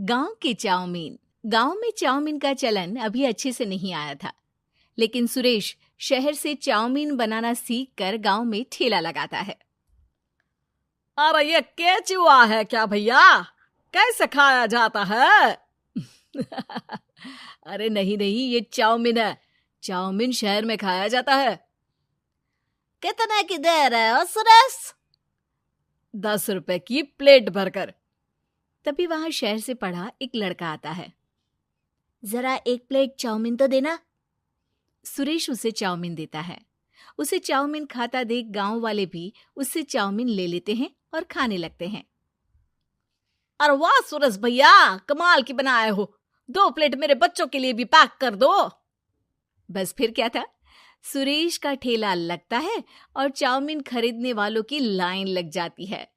गांव के चाउमीन। गांव में चाउमीन का चलन अभी अच्छे से नहीं आया था, लेकिन सुरेश शहर से चाउमीन बनाना सीखकर गांव में ठेला लगाता है। अरे ये केचुआ है क्या भैया? कैसे खाया जाता है? अरे नहीं नहीं, ये चाउमीन है। चाउमीन शहर में खाया जाता है। कितने की दे रहे हो सुरेश? 10 रुपए की प्लेट भरकर। तभी वहां शहर से पढ़ा एक लड़का आता है। जरा एक प्लेट चाउमीन तो देना। सुरेश उसे चाउमीन देता है। उसे चाउमीन खाता देख गांव वाले भी उससे चाउमीन ले लेते हैं और खाने लगते हैं। अरे वाह सुरेश भैया, कमाल की बनाए हो। 2 प्लेट मेरे बच्चों के लिए भी पैक कर दो। बस फिर क्या था, सुरेश का ठेला लगता है और चाउमीन खरीदने वालों की लाइन लग जाती है।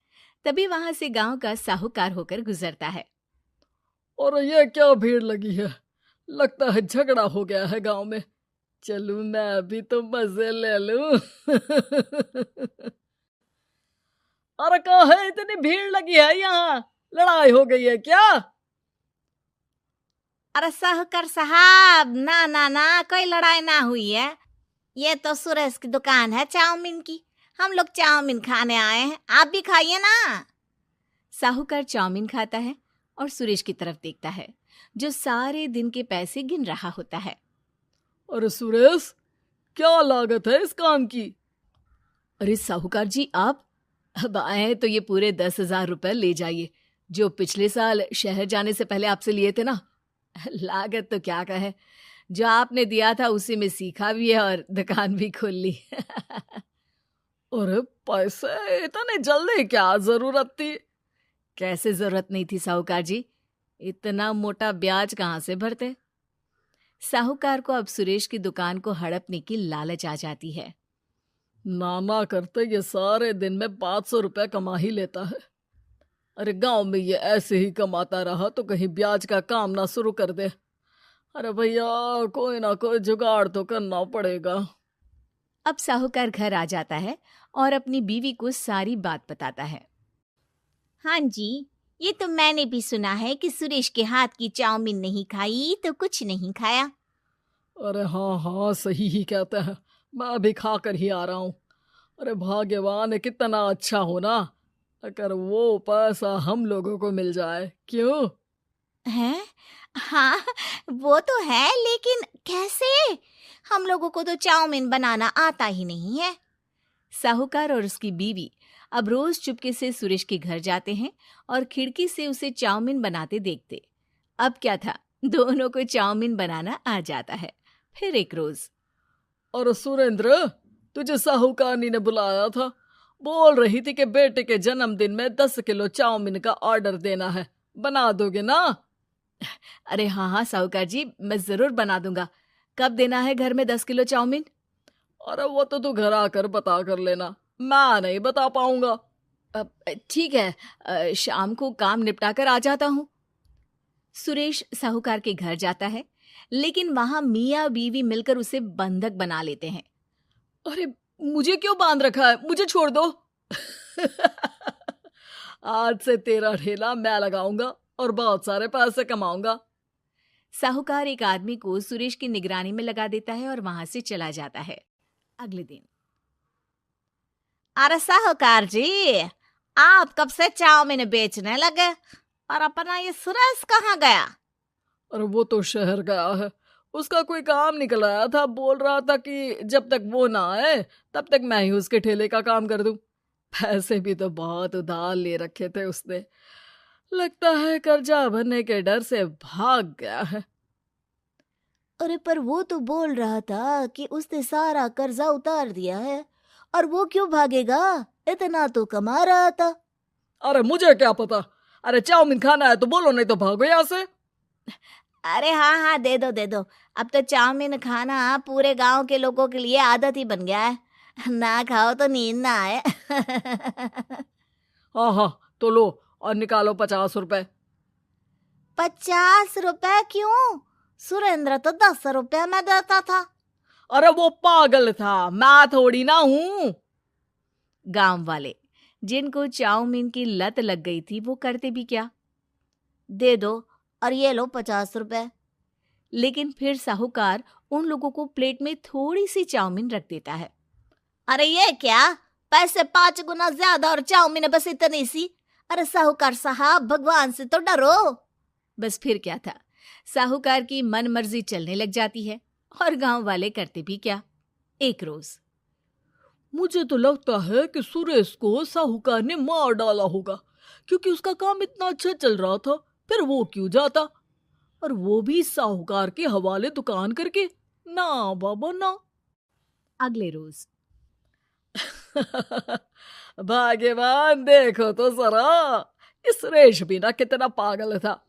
तभी वहां से गांव का साहूकार होकर गुजरता है। और ये क्या भीड़ लगी है? लगता है झगड़ा हो गया है गांव में। चलूं मैं अभी तो मजे ले लूं। अरे कहाँ है, इतनी भीड़ लगी है यहाँ? लड़ाई हो गई है क्या? अरे साहूकार साहब, ना ना ना, कोई लड़ाई ना हुई है। ये तो सुरेश की दुकान है चाउमीन की। हम लोग चाउमीन खाने आए हैं, आप भी खाइए ना। साहूकार चाउमीन खाता है और सुरेश की तरफ देखता है, जो सारे दिन के पैसे गिन रहा होता है। अरे सुरेश, क्या लागत है इस काम की? अरे साहूकार जी, आप अब आए हैं तो ये पूरे 10,000 रुपए ले जाइए, जो पिछले साल शहर जाने से पहले आपसे लिए थे ना। लागत तो क्या कहे, जो आपने दिया था उसी में सीखा भी है और दुकान भी खोल ली। अरे पैसे इतने जल्दी क्या जरूरत थी? कैसे जरूरत नहीं थी साहूकार जी, इतना मोटा ब्याज कहाँ से भरते। साहूकार को अब सुरेश की दुकान को हड़पने की लालच आ जाती है। नाना करते ये सारे दिन में 500 रुपए कमा ही लेता है। अरे गांव में ये ऐसे ही कमाता रहा तो कहीं ब्याज का काम ना शुरू कर दे। अरे भैया, कोई ना कोई जुगाड़ तो करना पड़ेगा। अब साहूकार घर आ जाता है और अपनी बीवी को सारी बात बताता है। हाँ जी, ये तो मैंने भी सुना है कि सुरेश के हाथ की चाउमीन नहीं खाई तो कुछ नहीं खाया। अरे हाँ हाँ, सही ही कहते हैं। मैं अभी खा कर ही आ रहा हूँ। अरे भाग्यवान है, कितना अच्छा हो ना अगर वो पैसा हम लोगों को मिल जाए। क्यों? हैं? हाँ, वो तो है, लेकिन कैसे? हम लोगों को तो चाउमीन बनाना आता ही नहीं है। साहूकार और उसकी बीवी अब रोज चुपके से सुरेश के घर जाते हैं और खिड़की से उसे चाउमीन बनाते देखते। अब क्या था, दोनों को चाउमीन बनाना आ जाता है। फिर एक रोज, और सुरेंद्र, तुझे साहूकारनी ने बुलाया था। बोल रही थी कि बेटे के जन्मदिन में 10 किलो चाउमीन का ऑर्डर देना है। बना दोगे ना? अरे हाँ हाँ साहूकार जी, मैं जरूर बना दूंगा। कब देना है घर में 10 किलो चाउमीन? अरे वो तो तू घर आकर बता कर लेना, मैं नहीं बता पाऊंगा। ठीक है, शाम को काम निपटा कर आ जाता हूँ। सुरेश साहूकार के घर जाता है, लेकिन वहां मियाँ बीवी मिलकर उसे बंधक बना लेते हैं। अरे मुझे क्यों बांध रखा है? मुझे छोड़ दो। आज से तेरा ठेला मैं लगाऊंगा और बहुत सारे पैसे कमाऊंगा। साहूकार एक आदमी को सुरेश की निगरानी में लगा देता है और वहां से चला जाता है। अगले दिन, अरे साहूकार जी, आप कब से चाउमीन बेचने लगे और अपना ये सुरेश कहाँ गया? अरे वो तो शहर गया है, उसका कोई काम निकल आया था। बोल रहा था कि जब तक वो ना आए तब तक मैं ही उसके ठेले का काम कर दूं। पैसे भी तो बहुत उधार ले रखे थे उसने। लगता है कर्जा भरने के डर से भाग गया है। अरे पर वो तो बोल रहा था कि उसने सारा कर्जा उतार दिया है, और वो क्यों भागेगा? इतना तो कमा रहा था। अरे मुझे क्या पता। अरे चाउमीन खाना है तो बोलो, नहीं तो भागो यहाँ से। अरे हाँ हाँ, दे दो दे दो। अब तो चाउमीन खाना पूरे गांव के लोगों के लिए आदत ही बन गया है। ना खाओ तो नींद ना आए। हाँ हाँ, तो लो और निकालो 50 रुपए। 50 रुपए क्यों? सुरेंद्र तो 10 रुपए में देता था। अरे वो पागल था, मैं थोड़ी ना हूँ। गांव वाले, जिनको चाउमीन की लत लग गई थी, वो करते भी क्या? दे दो, और ये लो 50 रुपए। लेकिन फिर साहूकार उन लोगों को प्लेट में थोड़ी सी चाउमीन रख देता है। अरे ये क्या, पैसे 5 गुना ज्यादा और चाउमीन बस इतनी सी। अरे साहूकार साहब, भगवान से तो डरो। बस फिर क्या था, साहूकार की मन मर्जी चलने लग जाती है और गांव वाले करते भी क्या। एक रोज मुझे तो लगता है कि सुरेश को साहूकार ने मार डाला होगा, क्योंकि उसका काम इतना अच्छा चल रहा था, फिर वो क्यों जाता, और वो भी साहूकार के हवाले दुकान करके। ना बाबा ना। अगले रोज भाग्यवान, देखो तो जरा, इस सुरेश भी ना कितना पागल था।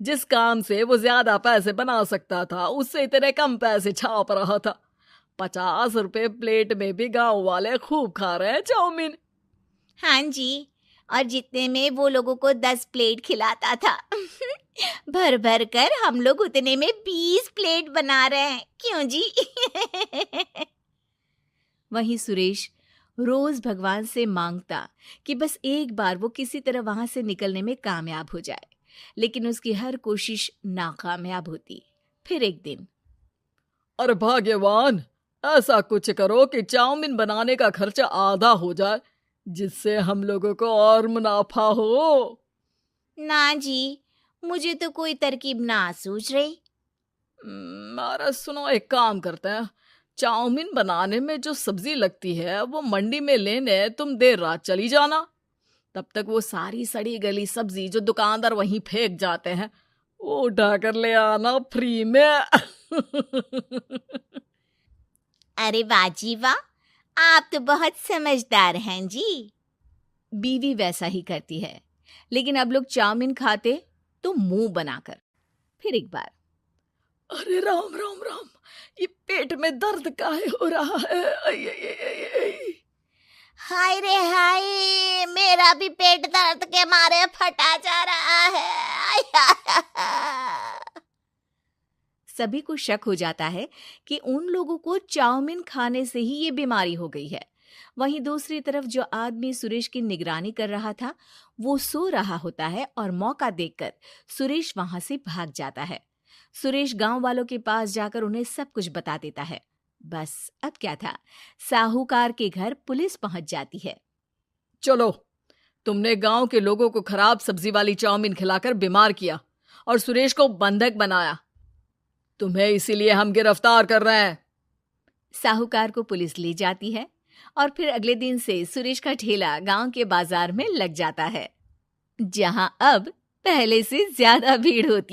जिस काम से वो ज्यादा पैसे बना सकता था, उससे इतने कम पैसे छाप रहा था। 50 रुपए प्लेट में भी गांव वाले खूब खा रहे हैं चाउमीन। हाँ जी, और जितने में वो लोगों को 10 प्लेट खिलाता था भर भर कर हम लोग उतने में 20 प्लेट बना रहे हैं। क्यों जी? वहीं सुरेश रोज भगवान से मांगता कि बस एक बार वो किसी तरह वहां से निकलने में कामयाब हो जाए, लेकिन उसकी हर कोशिश नाकामयाब होती। फिर एक दिन, अरे भाग्यवान, ऐसा कुछ करो कि चाउमीन बनाने का खर्चा आधा हो जाए, जिससे हम लोगों को और मुनाफा हो। ना जी, मुझे तो कोई तरकीब ना सूझ रही। अरे सुनो, एक काम करते हैं, चाउमीन बनाने में जो सब्जी लगती है वो मंडी में लेने तुम देर रात चली जाना। तब तक वो सारी सड़ी गली सब्जी जो दुकानदार वहीं फेंक जाते हैं, वो उठा कर ले आना फ्री में। अरे वाह जी वाह, आप तो बहुत समझदार हैं जी। बीवी वैसा ही करती है, लेकिन अब लोग चाउमीन खाते तो मुंह बनाकर। फिर एक बार, अरे राम राम राम, ये पेट में दर्द काहे हो रहा है? आई, आई, आई, आई, आई। हाय रे हाय, मेरा भी पेट दर्द के मारे फटा जा रहा है। सभी को शक हो जाता है कि उन लोगों को चाउमीन खाने से ही ये बीमारी हो गई है। वहीं दूसरी तरफ जो आदमी सुरेश की निगरानी कर रहा था, वो सो रहा होता है और मौका देखकर सुरेश वहां से भाग जाता है। सुरेश गांव वालों के पास जाकर उन्हें सब कुछ बता देता है। बस अब क्या था, साहूकार के घर पुलिस पहुंच जाती है। चलो, तुमने गांव के लोगों को खराब सब्जी वाली चाउमीन खिलाकर बीमार किया और सुरेश को बंधक बनाया। तुम्हें इसीलिए हम गिरफ्तार कर रहे हैं। साहूकार को पुलिस ले जाती है और फिर अगले दिन से सुरेश का ठेला गांव के बाजार में लग जाता है, जहां अब पहले से ज्यादा भीड़ होती